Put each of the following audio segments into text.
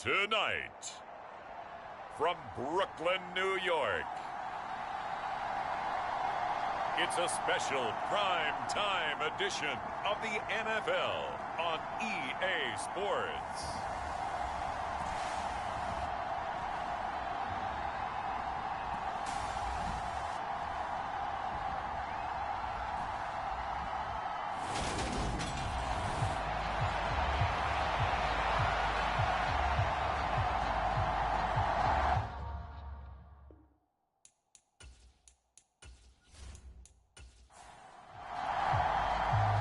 Tonight, from Brooklyn, New York, it's a special prime time edition of the NFL on EA Sports.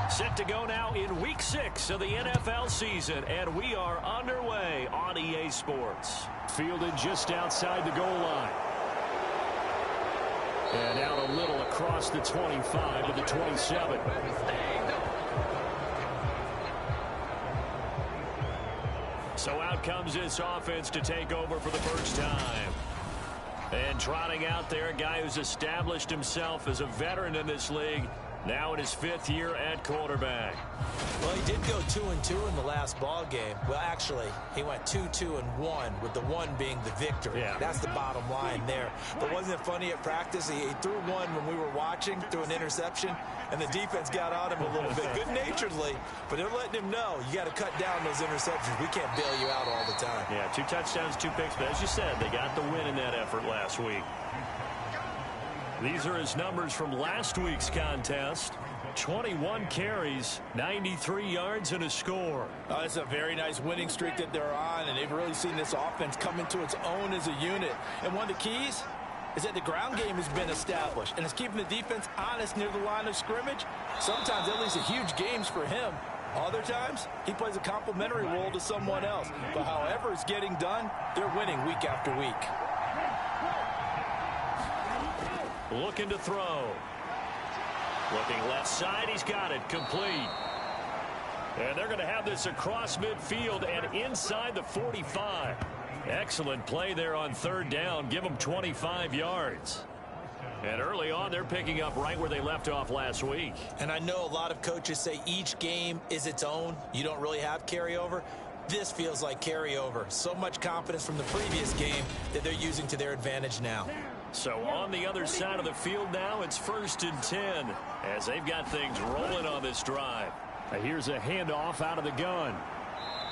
Set to go now in Week 6 of the NFL season, and we are underway on EA Sports. Fielded just outside the goal line. And out a little across the 25 to the 27. So out comes this offense to take over for the first time. And trotting out there, a guy who's established himself as a veteran in this league, now in his 5th year at quarterback. Well, he did go 2-2 in the last ball game. Well, actually, he went 2-2-1, with the 1 being the victory. Yeah. That's the bottom line there. But wasn't it funny at practice? He threw one when we were watching, threw an interception, and the defense got on him a little bit, good-naturedly. But they're letting him know, you got to cut down those interceptions. We can't bail you out all the time. Yeah, 2 touchdowns, 2 picks. But as you said, they got the win in that effort last week. These are his numbers from last week's contest. 21 carries, 93 yards, and a score. Oh, it's a very nice winning streak that they're on, and they've really seen this offense come into its own as a unit. And one of the keys is that the ground game has been established, and it's keeping the defense honest near the line of scrimmage. Sometimes that leads to huge games for him. Other times, he plays a complementary role to someone else. But however it's getting done, they're winning week after week. Looking to throw. Looking left side. He's got it. Complete. And they're going to have this across midfield and inside the 45. Excellent play there on 3rd down. Give them 25 yards. And early on, they're picking up right where they left off last week. And I know a lot of coaches say each game is its own. You don't really have carryover. This feels like carryover. So much confidence from the previous game that they're using to their advantage now. So on the other side of the field now, it's 1st and 10 as they've got things rolling on this drive. Here's a handoff out of the gun.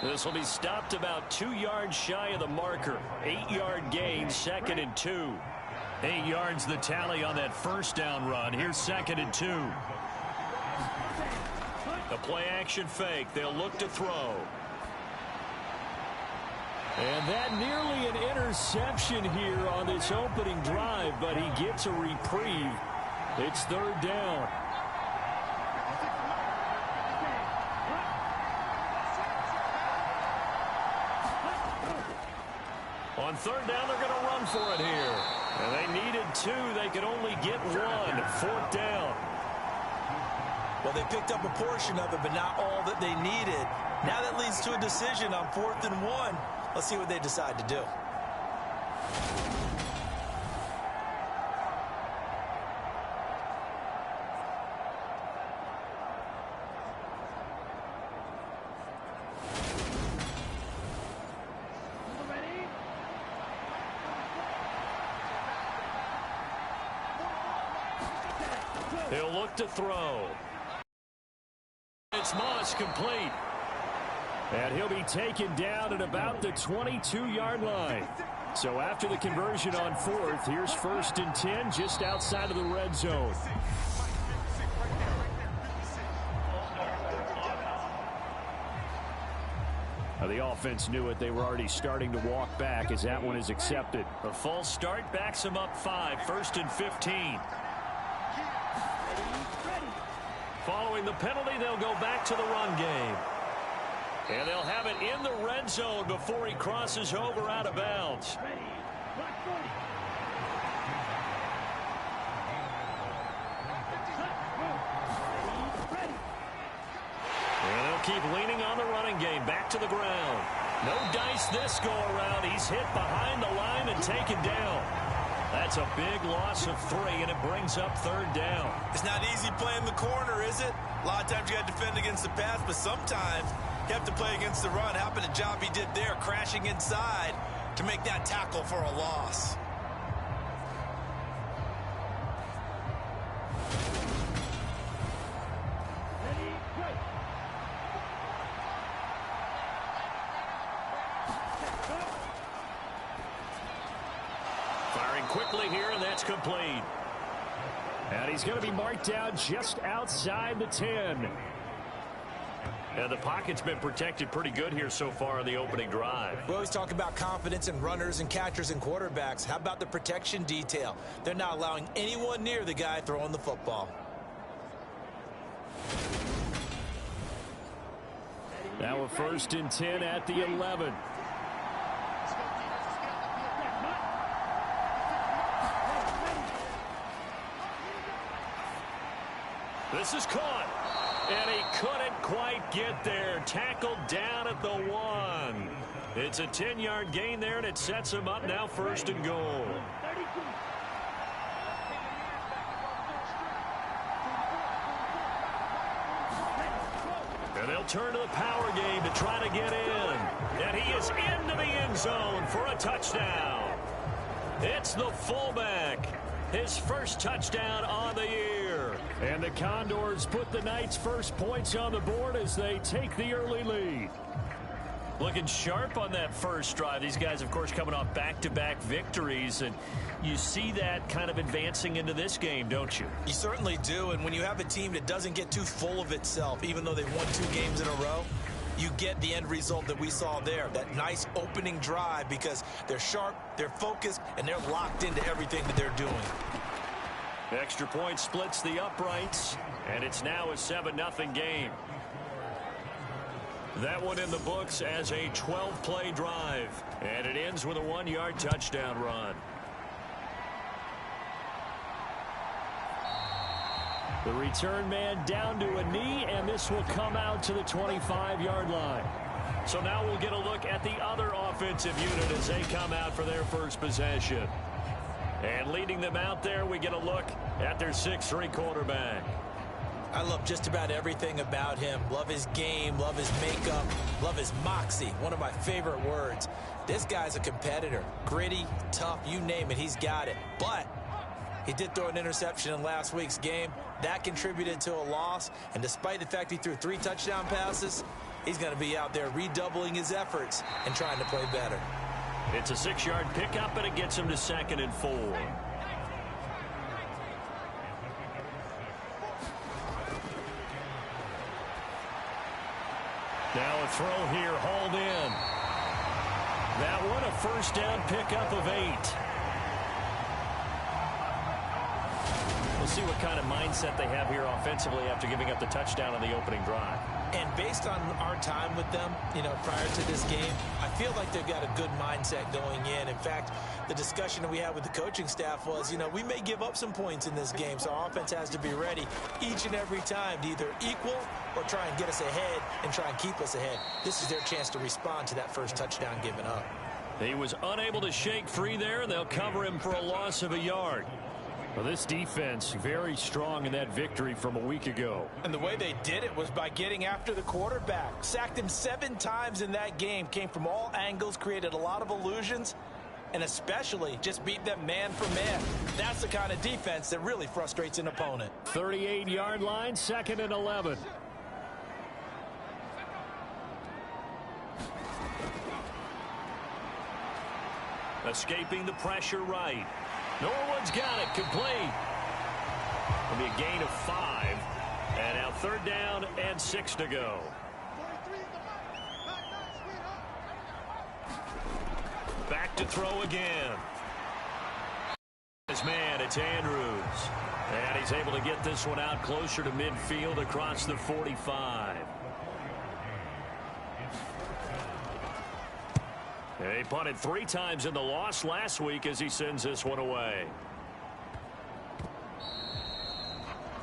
This will be stopped about 2 yards shy of the marker. 8-yard gain, 2nd and 2. 8 yards the tally on that 1st down run. Here's 2nd and 2. The play action fake. They'll look to throw. And that nearly an interception here on this opening drive, but he gets a reprieve. It's 3rd down. On 3rd down, they're going to run for it here. And they needed 2. They could only get 1. 4th down. Well, they picked up a portion of it, but not all that they needed. Now that leads to a decision on 4th and 1. Let's see what they decide to do. He'll look to throw. It's Moss, complete. And he'll be taken down at about the 22-yard line. So after the conversion on 4th, here's 1st and 10 just outside of the red zone. Now the offense knew it. They were already starting to walk back as that one is accepted. A false start backs them up 5. 1st and 15. Following the penalty, they'll go back to the run game. And they'll have it in the red zone before he crosses over out of bounds. And they'll keep leaning on the running game. Back to the ground. No dice this go around. He's hit behind the line and taken down. That's a big loss of 3, and it brings up 3rd down. It's not easy playing the corner, is it? A lot of times you got to defend against the pass, but sometimes You have to play against the run. How about the job he did there, crashing inside to make that tackle for a loss. Firing quickly here, and that's complete. And he's going to be marked down just outside the 10. And the pocket's been protected pretty good here so far in the opening drive. We always talk about confidence in runners and catchers and quarterbacks. How about the protection detail? They're not allowing anyone near the guy throwing the football. Now a 1st and 10 at the 11. This is caught. And he couldn't quite get there. Tackled down at the 1. It's a 10-yard gain there, and it sets him up now 1st and goal. And they'll turn to the power game to try to get in. And he is into the end zone for a touchdown. It's the fullback. His first touchdown on the year. And the Condors put the Knights' first points on the board as they take the early lead. Looking sharp on that first drive. These guys, of course, coming off back-to-back victories. And you see that kind of advancing into this game, don't you? You certainly do. And when you have a team that doesn't get too full of itself, even though they've won 2 games in a row, you get the end result that we saw there, that nice opening drive, because they're sharp, they're focused, and they're locked into everything that they're doing. Extra point splits the uprights, and it's now a 7-0 game. That one in the books as a 12-play drive, and it ends with a 1-yard touchdown run. The return man down to a knee, and this will come out to the 25-yard line. So now we'll get a look at the other offensive unit as they come out for their first possession. And leading them out there, we get a look at their 6'3" quarterback. I love just about everything about him. Love his game, love his makeup, love his moxie. One of my favorite words. This guy's a competitor. Gritty, tough, you name it, he's got it. But he did throw an interception in last week's game. That contributed to a loss. And despite the fact he threw 3 touchdown passes, he's going to be out there redoubling his efforts and trying to play better. It's a 6-yard pickup, and it gets him to 2nd and 4. Now a throw here, hauled in. That one a first down pickup of 8. We'll see what kind of mindset they have here offensively after giving up the touchdown on the opening drive. And based on our time with them, prior to this game, I feel like they've got a good mindset going in. In fact, the discussion that we had with the coaching staff was, we may give up some points in this game, so our offense has to be ready each and every time to either equal or try and get us ahead and try and keep us ahead. This is their chance to respond to that first touchdown given up. He was unable to shake free there, and they'll cover him for a loss of a yard. Well, this defense very strong in that victory from a week ago. And the way they did it was by getting after the quarterback. Sacked him 7 times in that game. Came from all angles, created a lot of illusions, and especially just beat them man for man. That's the kind of defense that really frustrates an opponent. 38-yard line, 2nd and 11. Escaping the pressure right. Norwood's got it, complete. It'll be a gain of 5. And now 3rd down and 6 to go. Back to throw again. His man, it's Andrews. And he's able to get this one out closer to midfield across the 45. He punted 3 times in the loss last week as he sends this one away.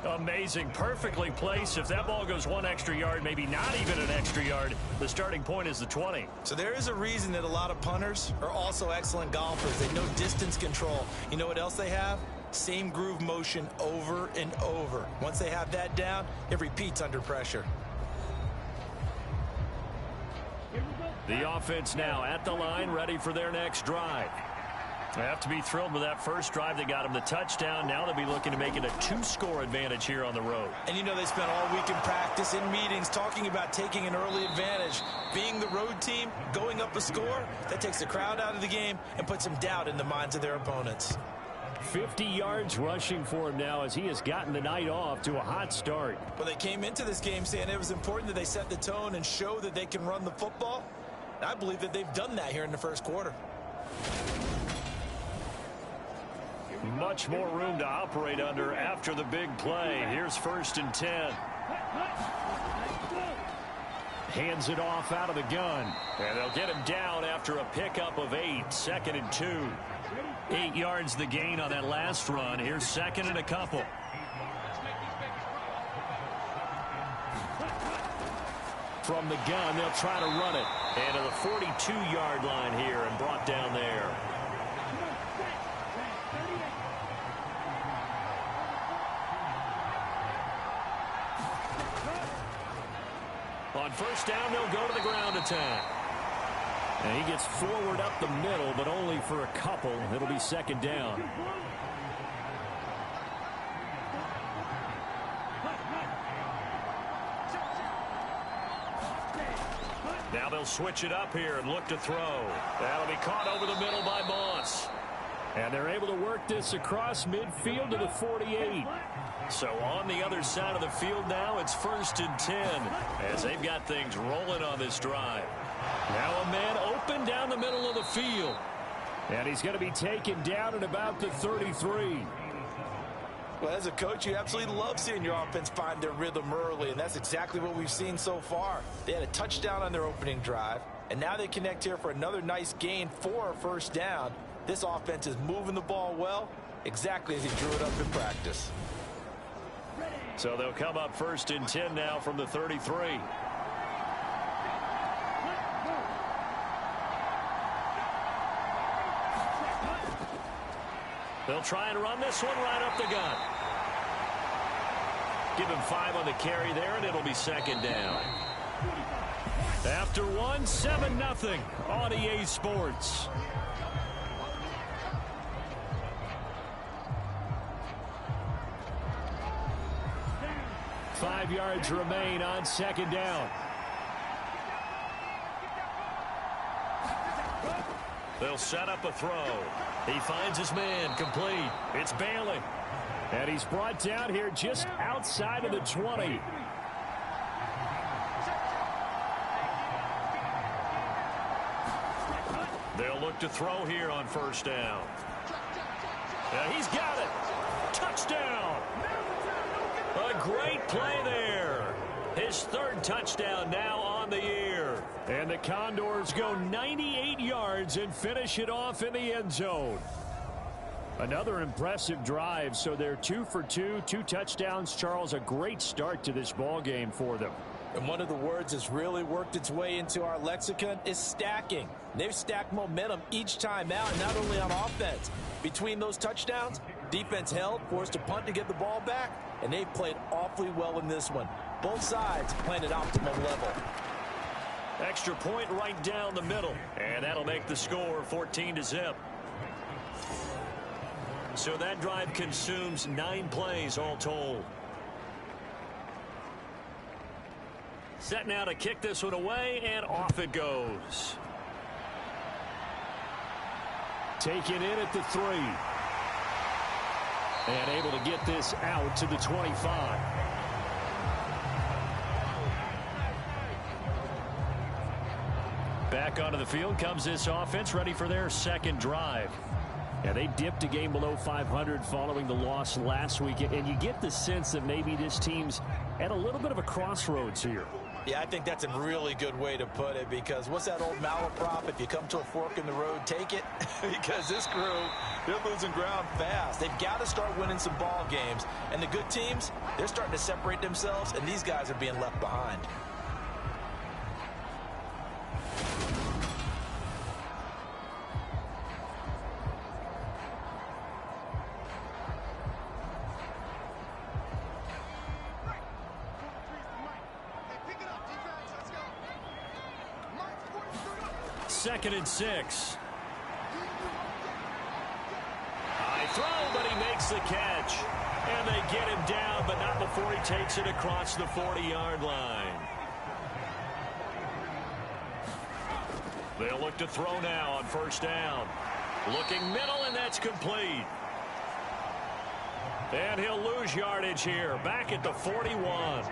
Amazing, perfectly placed. If that ball goes 1 extra yard, maybe not even an extra yard, the starting point is the 20. So there is a reason that a lot of punters are also excellent golfers. They know distance control. You know what else they have? Same groove motion over and over. Once they have that down, it repeats under pressure. The offense now at the line, ready for their next drive. They have to be thrilled with that first drive. They got them the touchdown. Now they'll be looking to make it a 2-score advantage here on the road. And you know they spent all week in practice, in meetings, talking about taking an early advantage. Being the road team, going up a score, that takes the crowd out of the game and puts some doubt in the minds of their opponents. 50 yards rushing for him now as he has gotten the night off to a hot start. Well, they came into this game saying it was important that they set the tone and show that they can run the football. And I believe that they've done that here in the first quarter. Much more room to operate under after the big play. Here's 1st and 10. Hands it off out of the gun. And they'll get him down after a pickup of 8. 2nd and 2. 8 yards the gain on that last run. Here's 2nd and a couple. From the gun, they'll try to run it. And to the 42-yard line here and brought down there. On 1st down, they'll go to the ground attack. And he gets forward up the middle, but only for a couple. It'll be 2nd down. Now they'll switch it up here and look to throw. That'll be caught over the middle by Moss. And they're able to work this across midfield to the 48. So on the other side of the field now, it's 1st and 10 as they've got things rolling on this drive. Now a man open down the middle of the field. And he's going to be taken down at about the 33. Well, as a coach, you absolutely love seeing your offense find their rhythm early, and that's exactly what we've seen so far. They had a touchdown on their opening drive, and now they connect here for another nice gain for a 1st down. This offense is moving the ball well, exactly as he drew it up in practice. So they'll come up 1st and 10 now from the 33. They'll try and run this one right up the gut. Give him 5 on the carry there, and it'll be 2nd down. After 7-0 on EA Sports. Five yards remain on 2nd down. They'll set up a throw. He finds his man, complete. It's Bailey. And he's brought down here just outside of the 20. They'll look to throw here on 1st down. Yeah, he's got it. Touchdown. A great play there. His 3rd touchdown now on the year. And the Condors go 98 yards and finish it off in the end zone. Another impressive drive, so they're 2 for 2, 2 touchdowns. Charles, a great start to this ball game for them. And one of the words that's really worked its way into our lexicon is stacking. They've stacked momentum each time out, and not only on offense. Between those touchdowns, defense held, forced a punt to get the ball back, and they've played awfully well in this one. Both sides playing at optimal level. Extra point right down the middle, and that'll make the score 14-0. So that drive consumes 9 plays all told. Set now to kick this one away, and off it goes. Taken in at the 3. And able to get this out to the 25. Back onto the field comes this offense, ready for their 2nd drive. Yeah, they dipped a game below 500 following the loss last week, and you get the sense that maybe this team's at a little bit of a crossroads here. Yeah, I think that's a really good way to put it, because what's that old malaprop? If you come to a fork in the road, take it. Because this crew, they're losing ground fast. They've got to start winning some ball games. And the good teams, they're starting to separate themselves, and these guys are being left behind. 2nd and 6. High throw, but he makes the catch. And they get him down, but not before he takes it across the 40-yard line. They'll look to throw now on 1st down. Looking middle, and that's complete. And he'll lose yardage here, back at the 41.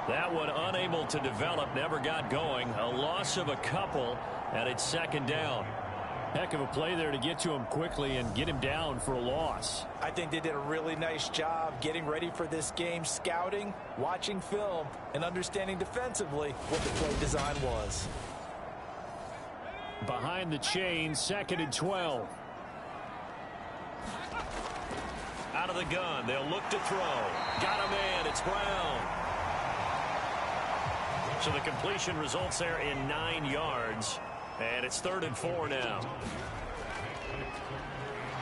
That one unable to develop, never got going. A loss of a couple, and it's 2nd down. Heck of a play there to get to him quickly and get him down for a loss. I think they did a really nice job getting ready for this game, scouting, watching film, and understanding defensively what the play design was. Behind the chain, 2nd and 12. Out of the gun, they'll look to throw. Got a man, it's Brown. So the completion results there in 9 yards. And it's 3rd and 4 now.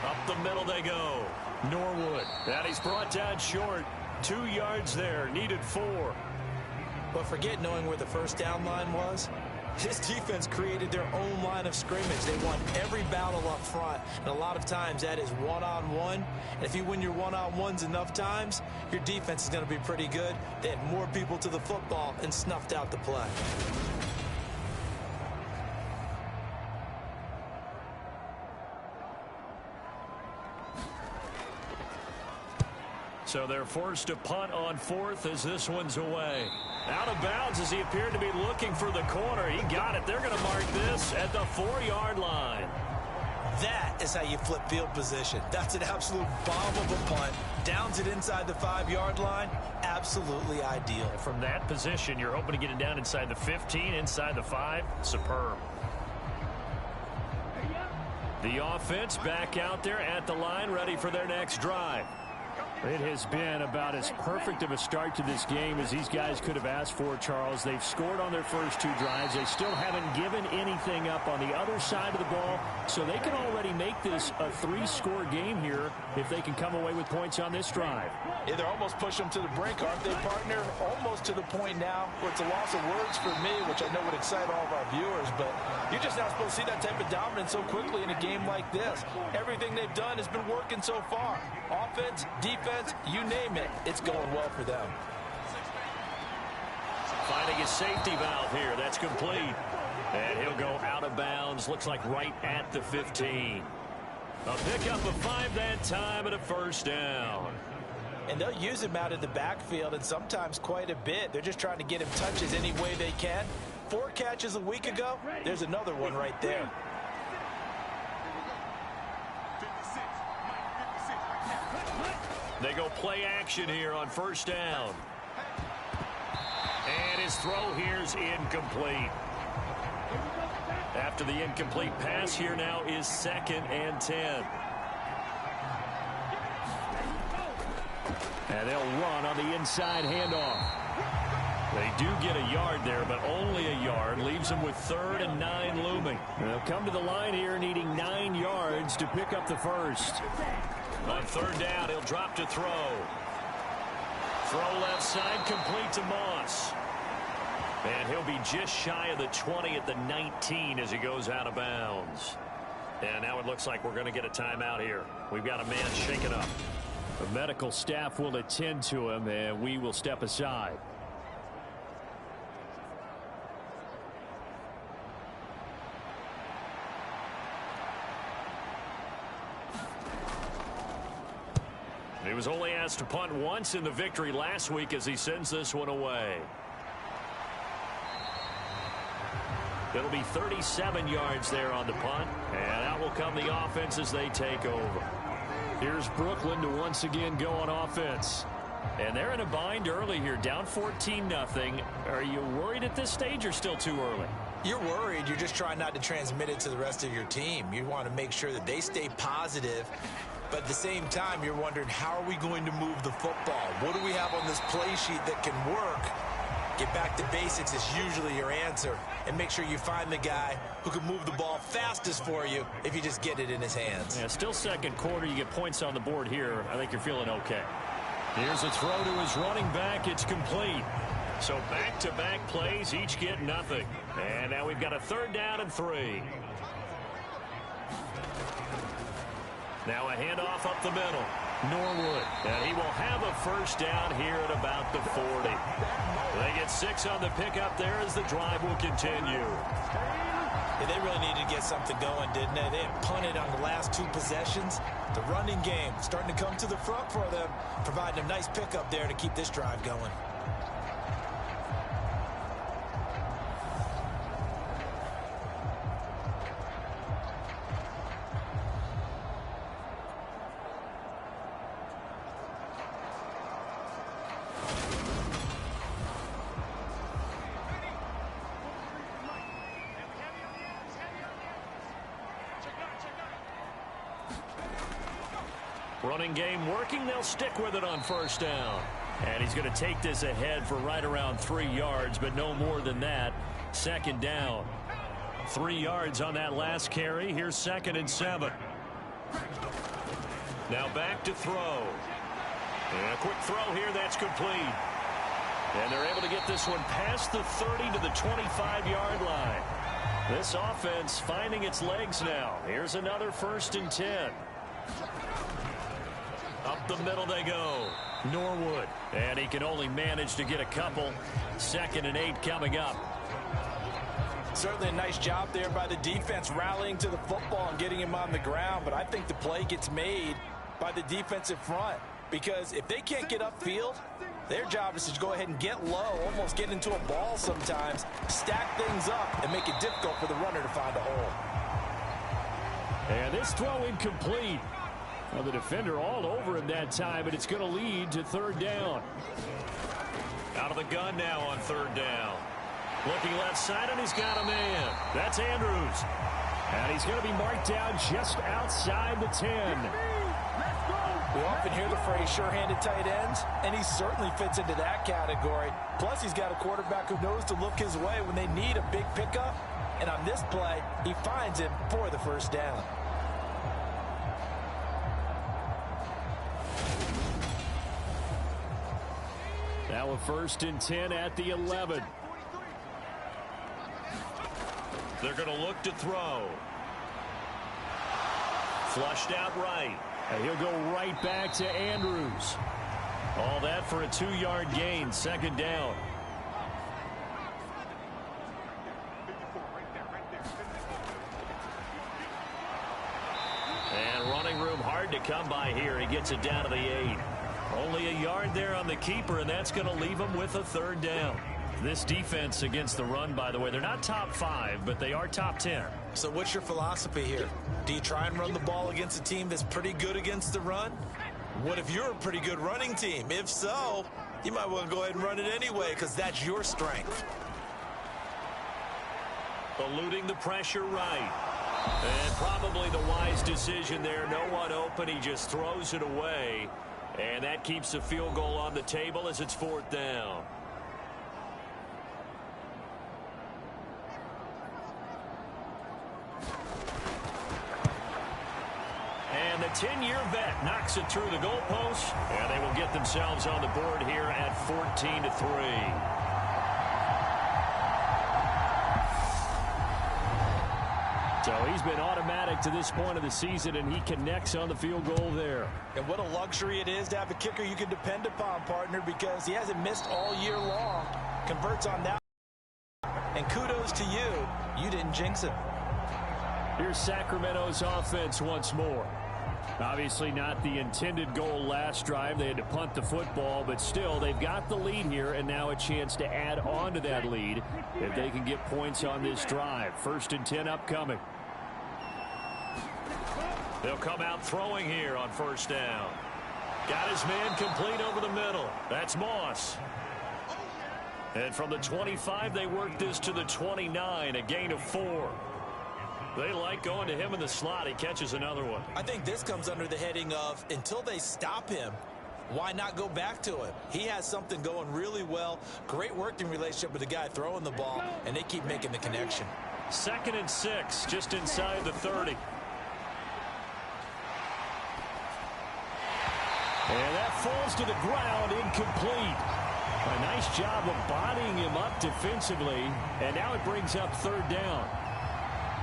Up the middle they go. Norwood. And he's brought down short. 2 yards there. Needed 4. But forget knowing where the 1st down line was. This defense created their own line of scrimmage. They won every battle up front. And a lot of times that is one-on-one. And if you win your one-on-ones enough times, your defense is going to be pretty good. They had more people to the football and snuffed out the play. So they're forced to punt on 4th as this one's away. Out of bounds as he appeared to be looking for the corner. He got it. They're going to mark this at the 4-yard line. That is how you flip field position. That's an absolute bomb of a punt. Downs it inside the 5-yard line. Absolutely ideal. From that position, you're hoping to get it down inside the 15, inside the 5. Superb. The offense back out there at the line, ready for their next drive. It has been about as perfect of a start to this game as these guys could have asked for, Charles. They've scored on their first 2 drives. They still haven't given anything up on the other side of the ball, so they can already make this a 3-score game here if they can come away with points on this drive. Yeah, they're almost pushing them to the brink, aren't they, partner? Almost to the point now where it's a loss of words for me, which I know would excite all of our viewers, but you're just not supposed to see that type of dominance so quickly in a game like this. Everything they've done has been working so far. Offense, defense, you name it, it's going well for them. Finding a safety valve here. That's complete. And he'll go out of bounds. Looks like right at the 15. A pickup of 5 that time and a 1st down. And they'll use him out of the backfield and sometimes quite a bit. They're just trying to get him touches any way they can. 4 catches a week ago. There's another one right there. They go play action here on 1st down. And his throw here's incomplete. After the incomplete pass, here now is 2nd and 10. And they'll run on the inside handoff. They do get a yard there, but only a yard. Leaves them with 3rd and 9 looming. They'll come to the line here needing 9 yards to pick up the 1st. On 3rd down, he'll drop to throw. Throw left side, complete to Moss. And he'll be just shy of the 20 at the 19 as he goes out of bounds. And now it looks like we're going to get a timeout here. We've got a man shaken up. The medical staff will attend to him, and we will step aside. He was only asked to punt once in the victory last week as he sends this one away. It'll be 37 yards there on the punt, and out will come the offense as they take over. Here's Brooklyn to once again go on offense. And they're in a bind early here, down 14-0. Are you worried at this stage or still too early? You're worried. You're just trying not to transmit it to the rest of your team. You want to make sure that they stay positive. But at the same time, you're wondering, how are we going to move the football? What do we have on this play sheet that can work? Get back to basics is usually your answer. And make sure you find the guy who can move the ball fastest for you if you just get it in his hands. Yeah, still 2nd quarter. You get points on the board here. I think you're feeling okay. Here's a throw to his running back. It's complete. So back-to-back plays, each get nothing. And now we've got a 3rd down and 3. Now a handoff up the middle. Norwood. And he will have a 1st down here at about the 40. They get 6 on the pickup there as the drive will continue. Yeah, they really needed to get something going, didn't they? They had punted on the last 2 possessions. The running game starting to come to the front for them, providing a nice pickup there to keep this drive going. Running game working. They'll stick with it on 1st down. And he's going to take this ahead for right around 3 yards, but no more than that. 2nd down. 3 yards on that last carry. Here's 2nd and 7. Now back to throw. And a quick throw here. That's complete. And they're able to get this one past the 30 to the 25-yard line. This offense finding its legs now. Here's another 1st and 10. Up the middle they go. Norwood. And he can only manage to get a couple. 2nd and 8 coming up. Certainly a nice job there by the defense rallying to the football and getting him on the ground. But I think the play gets made by the defensive front. Because if they can't get upfield, their job is to go ahead and get low, almost get into a ball sometimes, stack things up, and make it difficult for the runner to find a hole. And this throw incomplete. Well, the defender all over him that time, but it's going to lead to 3rd down. Out of the gun now on 3rd down. Looking left side, and he's got a man. That's Andrews. And he's going to be marked down just outside the 10. We often hear the phrase sure-handed tight ends, and he certainly fits into that category. Plus, he's got a quarterback who knows to look his way when they need a big pickup. And on this play, he finds him for the 1st down. Now a 1st and 10 at the 11. They're going to look to throw. Flushed out right. And he'll go right back to Andrews. All that for a 2-yard gain. 2nd down. And running room hard to come by here. He gets it down to the 8. Only a yard there on the keeper, and that's going to leave him with a 3rd down. This defense against the run, by the way, they're not top 5, but they are top 10. So what's your philosophy here? Do you try and run the ball against a team that's pretty good against the run? What if you're a pretty good running team? If so, you might want to go ahead and run it anyway because that's your strength. Eluding the pressure right. And probably the wise decision there. No one open. He just throws it away. And that keeps the field goal on the table as it's 4th down. And the 10-year vet knocks it through the goalpost. And they will get themselves on the board here at 14-3. So he's been automatic to this point of the season, and he connects on the field goal there. And what a luxury it is to have a kicker you can depend upon, partner, because he hasn't missed all year long. Converts on that. And kudos to you. You didn't jinx him. Here's Sacramento's offense once more. Obviously not the intended goal last drive. They had to punt the football, but still they've got the lead here, and now a chance to add on to that lead if they can get points on this drive. 1st and 10 upcoming. They'll come out throwing here on 1st down. Got his man complete over the middle. That's Moss. And from the 25, they work this to the 29, a gain of 4. They like going to him in the slot. He catches another one. I think this comes under the heading of until they stop him, why not go back to him? He has something going really well. Great working relationship with the guy throwing the ball, and they keep making the connection. 2nd and 6, just inside the 30. And that falls to the ground, incomplete. A nice job of bodying him up defensively, and now it brings up third down.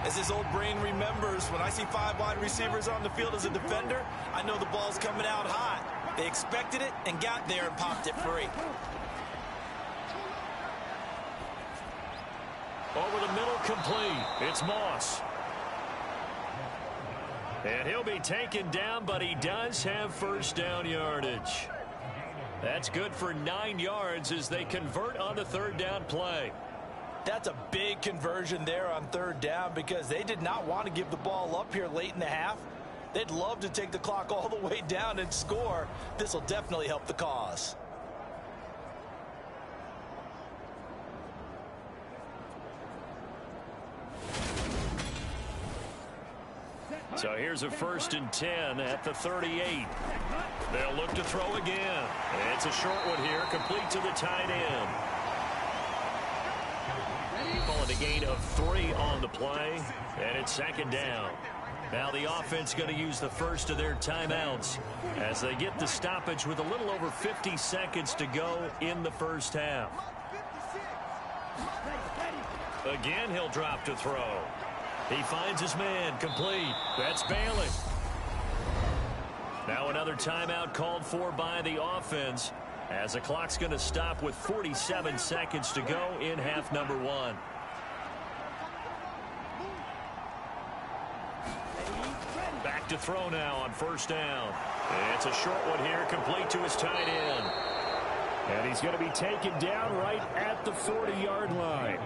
As his old brain remembers, when I see 5 wide receivers on the field as a defender, I know the ball's coming out hot. They expected it and got there and popped it free. Over the middle, complete. It's Moss. And he'll be taken down, but he does have first down yardage. That's good for 9 yards as they convert on the third down play. That's a big conversion there on third down because they did not want to give the ball up here late in the half. They'd love to take the clock all the way down and score. This will definitely help the cause. So here's a 1st and 10 at the 38. They'll look to throw again. It's a short one here, complete to the tight end. Calling a gain of 3 on the play, and it's 2nd down. Now the offense going to use the first of their timeouts as they get the stoppage with a little over 50 seconds to go in the first half. Again, he'll drop to throw. He finds his man, complete. That's Bailey. Now another timeout called for by the offense as the clock's going to stop with 47 seconds to go in half number 1. Back to throw now on 1st down. It's a short one here, complete to his tight end. And he's going to be taken down right at the 40-yard line.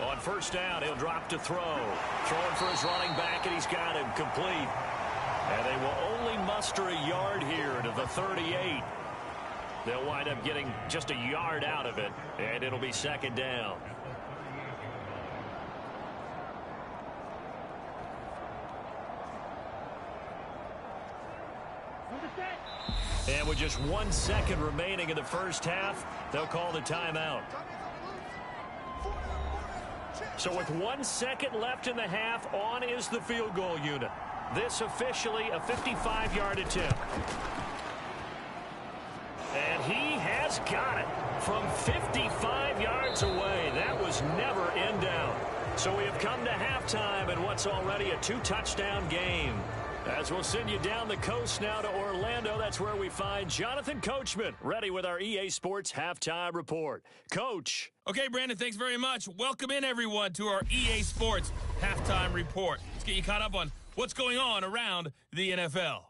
On 1st down, he'll drop to throw. Throwing for his running back, and he's got him complete. And they will only muster a yard here to the 38. They'll wind up getting just a yard out of it, and it'll be 2nd down. And with just 1 second remaining in the first half, they'll call the timeout. So with 1 second left in the half, on is the field goal unit. This officially a 55-yard attempt. And he has got it from 55 yards away. That was never in doubt. So we have come to halftime in what's already a 2-touchdown game. As we'll send you down the coast now to Orlando, that's where we find Jonathan Coachman, ready with our EA Sports Halftime Report. Coach. Okay, Brandon, thanks very much. Welcome in, everyone, to our EA Sports Halftime Report. Let's get you caught up on what's going on around the NFL.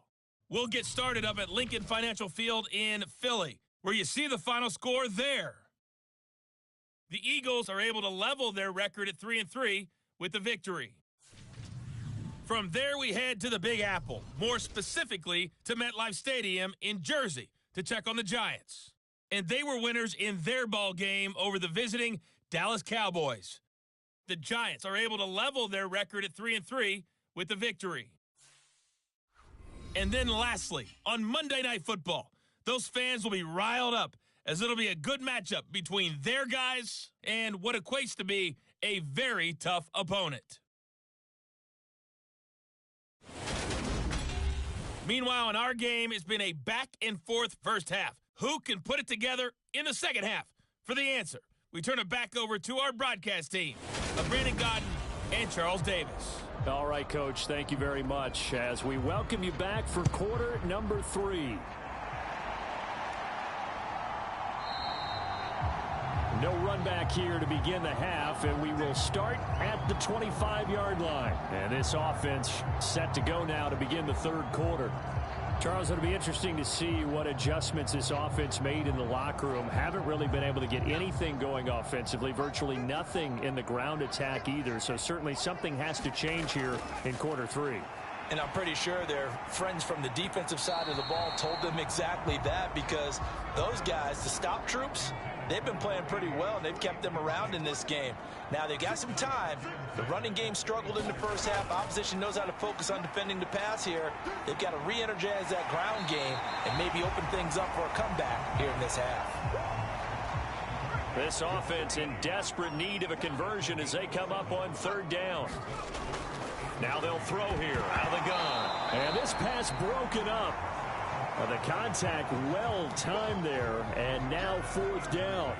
We'll get started up at Lincoln Financial Field in Philly, where you see the final score there. The Eagles are able to level their record at 3-3 with the victory. From there, we head to the Big Apple, more specifically to MetLife Stadium in Jersey to check on the Giants. And they were winners in their ball game over the visiting Dallas Cowboys. The Giants are able to level their record at 3-3 with the victory. And then lastly, on Monday Night Football, those fans will be riled up as it'll be a good matchup between their guys and what equates to be a very tough opponent. Meanwhile, in our game, it's been a back-and-forth first half. Who can put it together in the second half? For the answer, we turn it back over to our broadcast team of Brandon Godden and Charles Davis. All right, Coach, thank you very much as we welcome you back for quarter number 3. No run back here to begin the half, and we will start at the 25-yard line. And this offense set to go now to begin the third quarter. Charles, it'll be interesting to see what adjustments this offense made in the locker room. Haven't really been able to get anything going offensively, virtually nothing in the ground attack either. So certainly something has to change here in quarter 3. And I'm pretty sure their friends from the defensive side of the ball told them exactly that, because those guys, the stop troops, they've been playing pretty well, and they've kept them around in this game. Now, they've got some time. The running game struggled in the first half. Opposition knows how to focus on defending the pass here. They've got to re-energize that ground game and maybe open things up for a comeback here in this half. This offense in desperate need of a conversion as they come up on 3rd down. Now they'll throw here out of the gun. And this pass broken up. The contact well timed there, and now 4th down.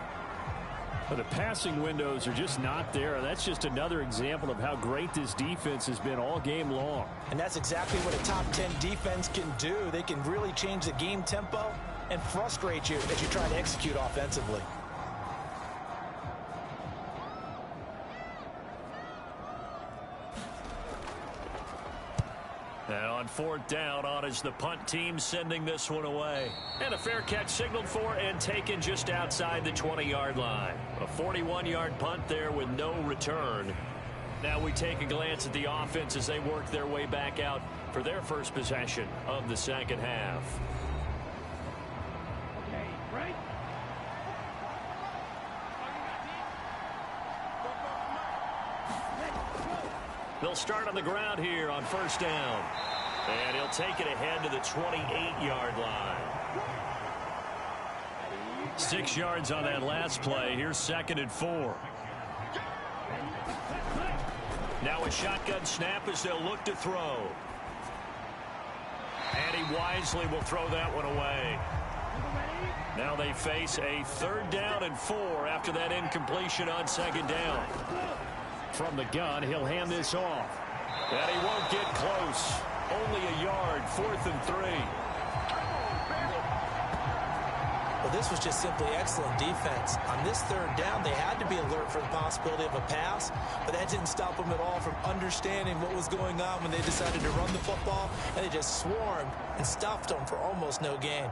But the passing windows are just not there. That's just another example of how great this defense has been all game long. And that's exactly what a top 10 defense can do. They can really change the game tempo and frustrate you as you try to execute offensively. And on 4th down, on is the punt team sending this one away. And a fair catch signaled for and taken just outside the 20-yard line. A 41-yard punt there with no return. Now we take a glance at the offense as they work their way back out for their first possession of the second half. Okay, right? They'll start on the ground here on 1st down. And he'll take it ahead to the 28-yard line. 6 yards on that last play. Here's 2nd and 4. Now a shotgun snap as they'll look to throw. And he wisely will throw that one away. Now they face a 3rd down and 4 after that incompletion on 2nd down. From the gun, he'll hand this off. And he won't get close. Only a yard, 4th and 3. Well, this was just simply excellent defense. On this 3rd down, they had to be alert for the possibility of a pass, but that didn't stop them at all from understanding what was going on when they decided to run the football, and they just swarmed and stuffed them for almost no gain.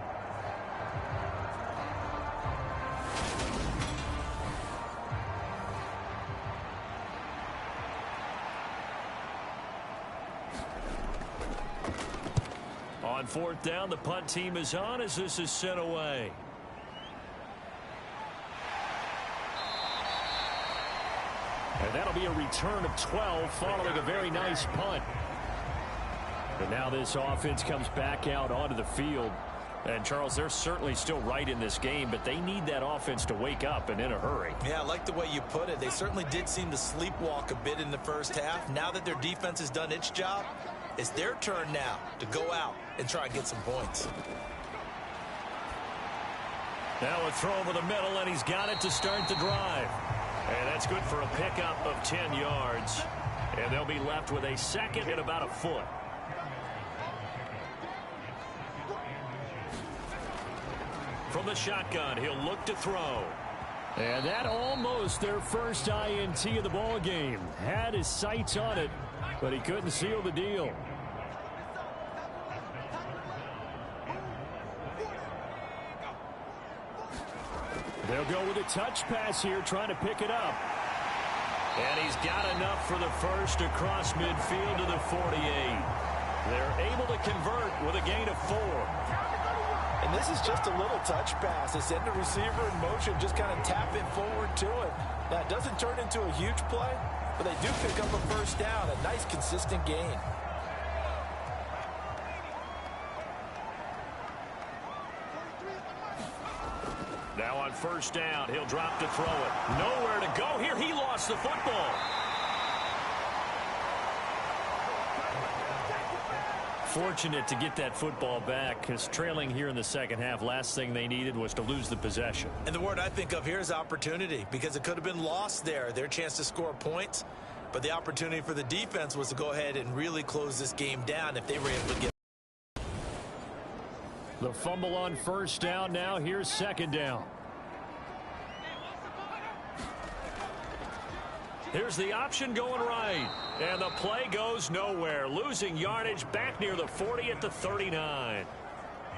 On 4th down, the punt team is on as this is sent away. And that'll be a return of 12 following a very nice punt. And now this offense comes back out onto the field. And, Charles, they're certainly still right in this game, but they need that offense to wake up and in a hurry. Yeah, I like the way you put it. They certainly did seem to sleepwalk a bit in the first half. Now that their defense has done its job, it's their turn now to go out and try and get some points. Now a throw over the middle, and he's got it to start the drive. And that's good for a pickup of 10 yards. And they'll be left with a 2nd and about a foot. From the shotgun, he'll look to throw. And that almost their first INT of the ball game. Had his sights on it, but he couldn't seal the deal. They'll go with a touch pass here, trying to pick it up. And he's got enough for the first across midfield to the 48. They're able to convert with a gain of 4. And this is just a little touch pass. They send the receiver in motion, just kind of tap it forward to it. Now, it doesn't turn into a huge play, but they do pick up a 1st down, a nice, consistent gain. Now on 1st down, he'll drop to throw it. Nowhere to go here. He lost the football. Fortunate to get that football back, because trailing here in the second half, last thing they needed was to lose the possession. And the word I think of here is opportunity, because it could have been lost there, their chance to score points. But the opportunity for the defense was to go ahead and really close this game down if they were able to get. The fumble on 1st down. Now here's 2nd down. Here's the option going right. And the play goes nowhere. Losing yardage back near the 40 at the 39.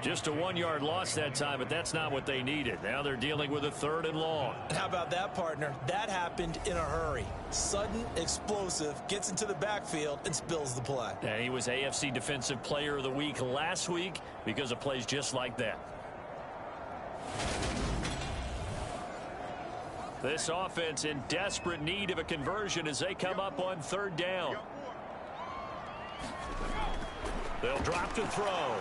Just a 1-yard loss that time, but that's not what they needed. Now they're dealing with a 3rd and long. And how about that, partner? That happened in a hurry. Sudden, explosive, gets into the backfield and spills the play. And he was AFC Defensive Player of the Week last week because of plays just like that. This offense in desperate need of a conversion as they come up on 3rd down. They'll drop to throw.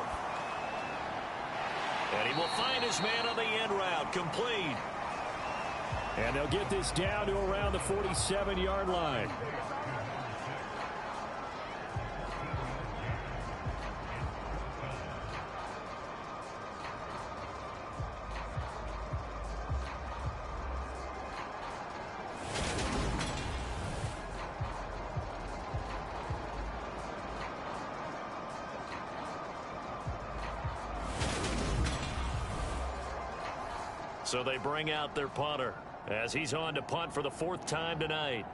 And he will find his man on the end route, complete. And they'll get this down to around the 47-yard line. So they bring out their punter as he's on to punt for the 4th time tonight.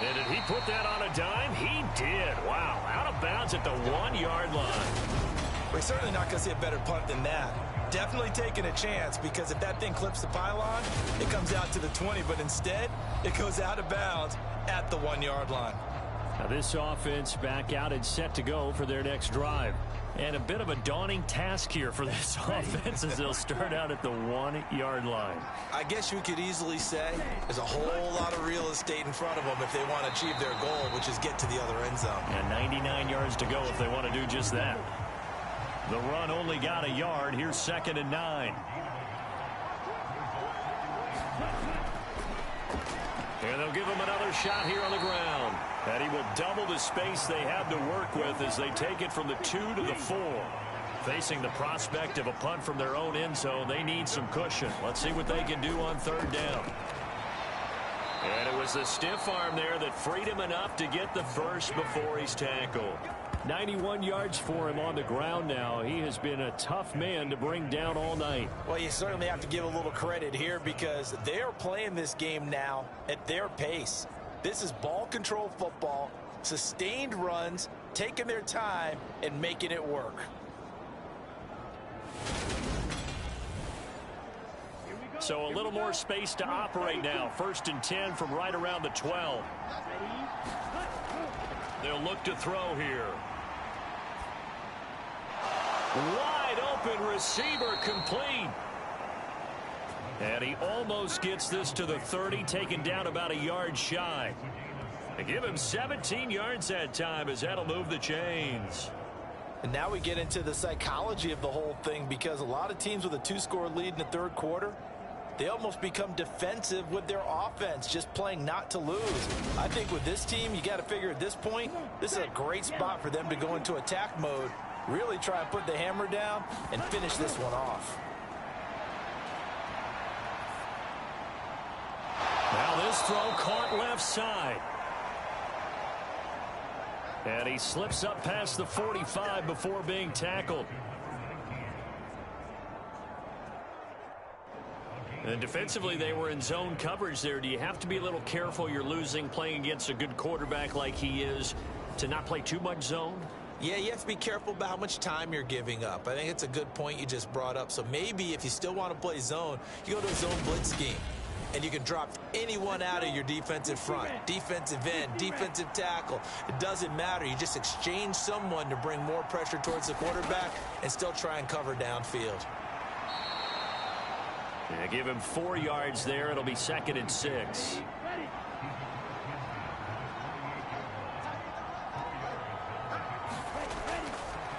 And did he put that on a dime? He did. Wow. Out of bounds at the 1-yard line. We're certainly not going to see a better punt than that. Definitely taking a chance, because if that thing clips the pylon, it comes out to the 20, but instead it goes out of bounds at the 1-yard line. Now this offense back out and set to go for their next drive. And a bit of a daunting task here for this offense as they'll start out at the 1-yard line. I guess you could easily say there's a whole lot of real estate in front of them if they want to achieve their goal, which is get to the other end zone. And 99 yards to go if they want to do just that. The run only got a yard. Here's 2nd and 9. And they'll give him another shot here on the ground. And he will double the space they had to work with as they take it from the 2 to the 4. Facing the prospect of a punt from their own end zone, they need some cushion. Let's see what they can do on 3rd down. And it was the stiff arm there that freed him enough to get the first before he's tackled. 91 yards for him on the ground now. He has been a tough man to bring down all night. Well, you certainly have to give a little credit here, because they're playing this game now at their pace. This is ball control football, sustained runs, taking their time and making it work. So a little more space to operate now. 1st and 10 from right around the 12. They'll look to throw here. Wide open receiver, complete. And he almost gets this to the 30, taken down about a yard shy. They give him 17 yards that time, as that'll move the chains. And now we get into the psychology of the whole thing, because a lot of teams with a 2-score lead in the 3rd quarter, they almost become defensive with their offense, just playing not to lose. I think with this team, you got to figure at this point, this is a great spot for them to go into attack mode, really try and put the hammer down and finish this one off. Now this throw caught left side. And he slips up past the 45 before being tackled. And defensively, they were in zone coverage there. Do you have to be a little careful? You're losing playing against a good quarterback like he is, to not play too much zone? Yeah, you have to be careful about how much time you're giving up. I think it's a good point you just brought up. So maybe if you still want to play zone, you go to a zone blitz scheme. And you can drop anyone out of your defensive front, defensive end, defensive tackle. It doesn't matter. You just exchange someone to bring more pressure towards the quarterback and still try and cover downfield. Yeah, give him 4 yards there. It'll be 2nd and 6.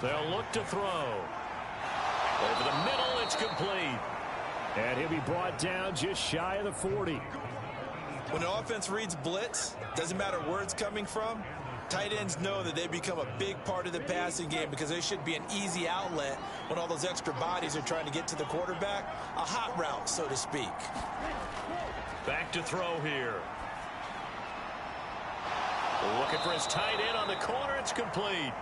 They'll look to throw. Over the middle, it's complete. And he'll be brought down just shy of the 40. When an offense reads blitz, doesn't matter where it's coming from, tight ends know that they become a big part of the passing game, because they should be an easy outlet when all those extra bodies are trying to get to the quarterback. A hot route, so to speak. Back to throw here. Looking for his tight end on the corner. It's complete.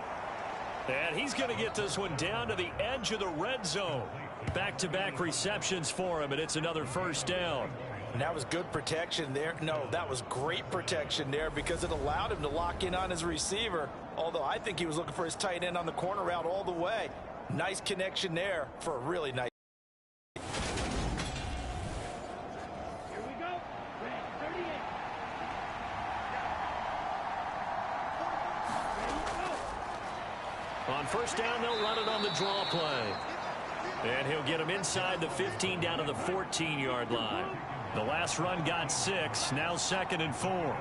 And he's going to get this one down to the edge of the red zone. Back-to-back receptions for him, and it's another 1st down. And that was good protection there. No, that was great protection there, because it allowed him to lock in on his receiver, although I think he was looking for his tight end on the corner route all the way. Nice connection there for a really nice. Here we go. 38. On 1st down, they'll run it on the draw play. And he'll get him inside the 15 down to the 14-yard line. The last run got 6. Now 2nd and 4.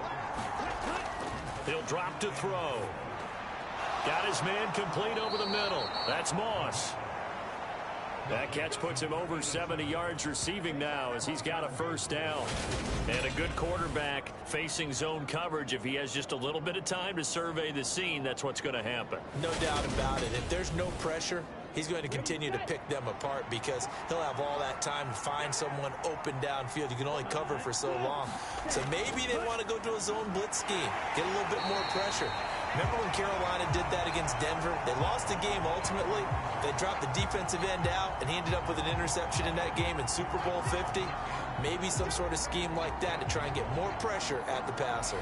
He'll drop to throw. Got his man complete over the middle. That's Moss. That catch puts him over 70 yards receiving now as he's got a first down. And a good quarterback facing zone coverage. If he has just a little bit of time to survey the scene, that's what's going to happen. No doubt about it. If there's no pressure, he's going to continue to pick them apart because he'll have all that time to find someone open downfield. You can only cover for so long. So maybe they want to go to a zone blitz scheme, get a little bit more pressure. Remember when Carolina did that against Denver? They lost the game ultimately. They dropped the defensive end out, and he ended up with an interception in that game in Super Bowl 50. Maybe some sort of scheme like that to try and get more pressure at the passer.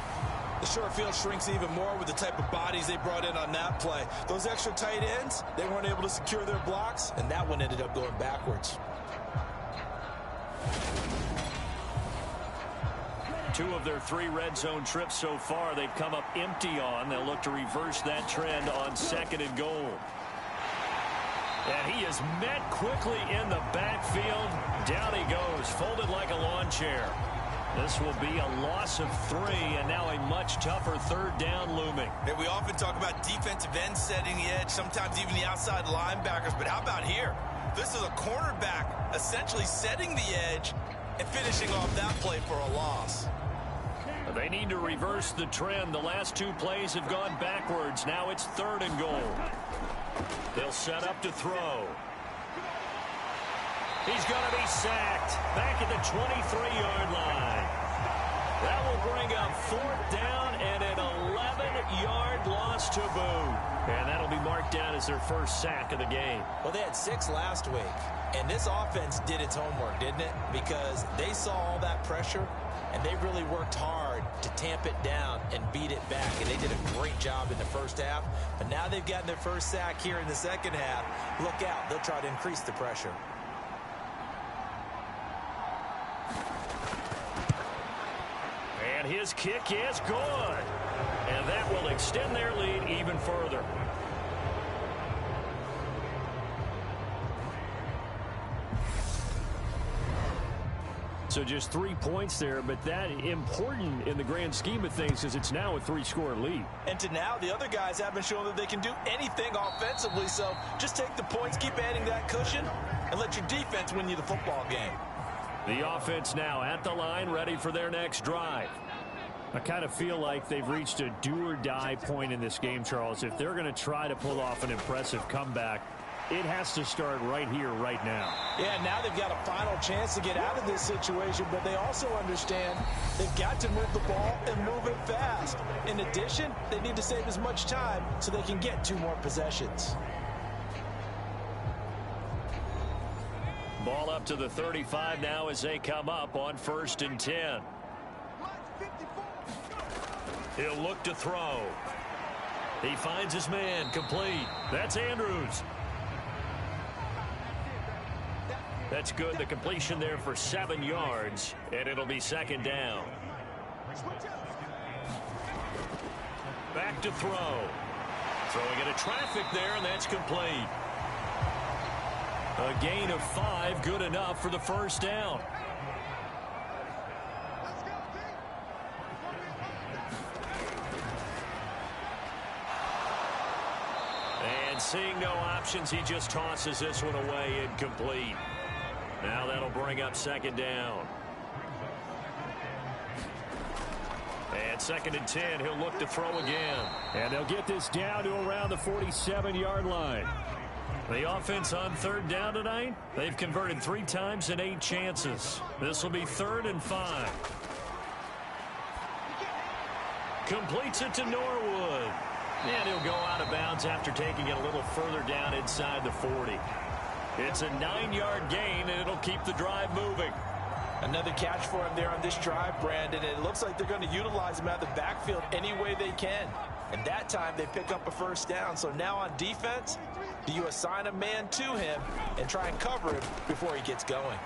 The short field shrinks even more with the type of bodies they brought in on that play. Those extra tight ends, they weren't able to secure their blocks, and that one ended up going backwards. 2 of their 3 red zone trips so far they've come up empty on. They'll look to reverse that trend on 2nd and goal. And he is met quickly in the backfield. Down he goes, folded like a lawn chair. This will be a loss of 3, and now a much tougher 3rd down looming. And we often talk about defensive ends setting the edge, sometimes even the outside linebackers. But how about here? This is a cornerback essentially setting the edge and finishing off that play for a loss. They need to reverse the trend. The last 2 plays have gone backwards. Now it's 3rd and goal. They'll set up to throw. He's going to be sacked back at the 23-yard line. That will bring up 4th down and an 11-yard loss to boot. And that'll be marked down as their first sack of the game. Well, they had 6 last week, and this offense did its homework, didn't it? Because they saw all that pressure, and they really worked hard to tamp it down and beat it back. And they did a great job in the first half. But now they've gotten their first sack here in the second half. Look out. They'll try to increase the pressure. And his kick is good. And that will extend their lead even further. So just 3 points there, but that important in the grand scheme of things because it's now a 3-score lead. And to now, the other guys haven't shown that they can do anything offensively, so just take the points, keep adding that cushion, and let your defense win you the football game. The offense now at the line, ready for their next drive. I kind of feel like they've reached a do-or-die point in this game, Charles. If they're going to try to pull off an impressive comeback, it has to start right here, right now. Yeah, now they've got a final chance to get out of this situation, but they also understand they've got to move the ball and move it fast. In addition, they need to save as much time so they can get 2 more possessions. Ball up to the 35 now as they come up on 1st and 10. He'll look to throw. He finds his man, complete. That's Andrews. That's good. The completion there for 7 yards, and it'll be 2nd down. Back to throw. Throwing into traffic there, and that's complete. A gain of 5, good enough for the first down. And seeing no options, he just tosses this one away, incomplete. Now that'll bring up 2nd down. And 2nd and 10, he'll look to throw again. And they'll get this down to around the 47-yard line. The offense on 3rd down tonight, they've converted 3 times in 8 chances. This will be 3rd and 5. Completes it to Norwood. And he'll go out of bounds after taking it a little further down inside the 40. It's a 9-yard gain, and it'll keep the drive moving. Another catch for him there on this drive, Brandon. And it looks like they're going to utilize him out of the backfield any way they can. And that time they pick up a first down. So now on defense, do you assign a man to him and try and cover him before he gets going?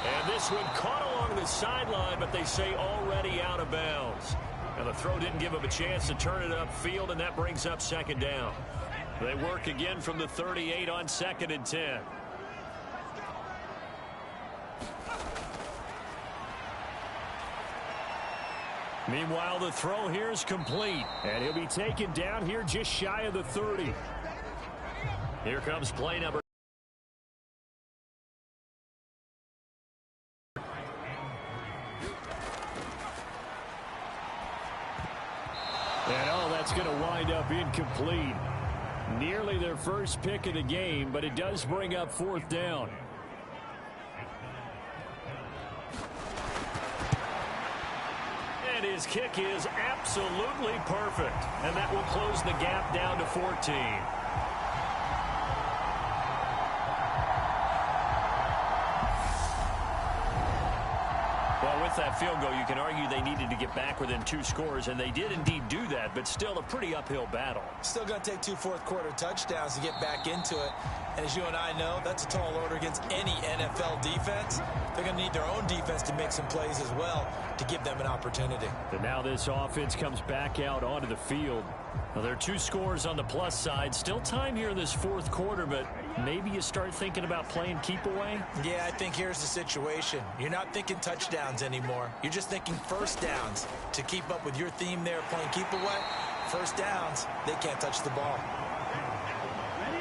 And this one caught along the sideline, but they say already out of bounds. And the throw didn't give him a chance to turn it upfield, and that brings up 2nd down. They work again from the 38 on 2nd and 10. Meanwhile, the throw here is complete. And he'll be taken down here just shy of the 30. Here comes play number. And that's going to wind up incomplete. Nearly their first pick of the game, but it does bring up fourth down. And his kick is absolutely perfect. And that will close the gap down to 14. Well, with that field goal, you can argue they needed to get back within 2 scores, and they did indeed do that, but still a pretty uphill battle. Still going to take 2 fourth-quarter touchdowns to get back into it. And as you and I know, that's a tall order against any NFL defense. They're going to need their own defense to make some plays as well to give them an opportunity. And now this offense comes back out onto the field. Well, there are 2 scores on the plus side. Still time here in this fourth quarter, but maybe you start thinking about playing keep away? Yeah, I think here's the situation. You're not thinking touchdowns anymore. You're just thinking first downs. To keep up with your theme there, playing keep away, first downs, they can't touch the ball.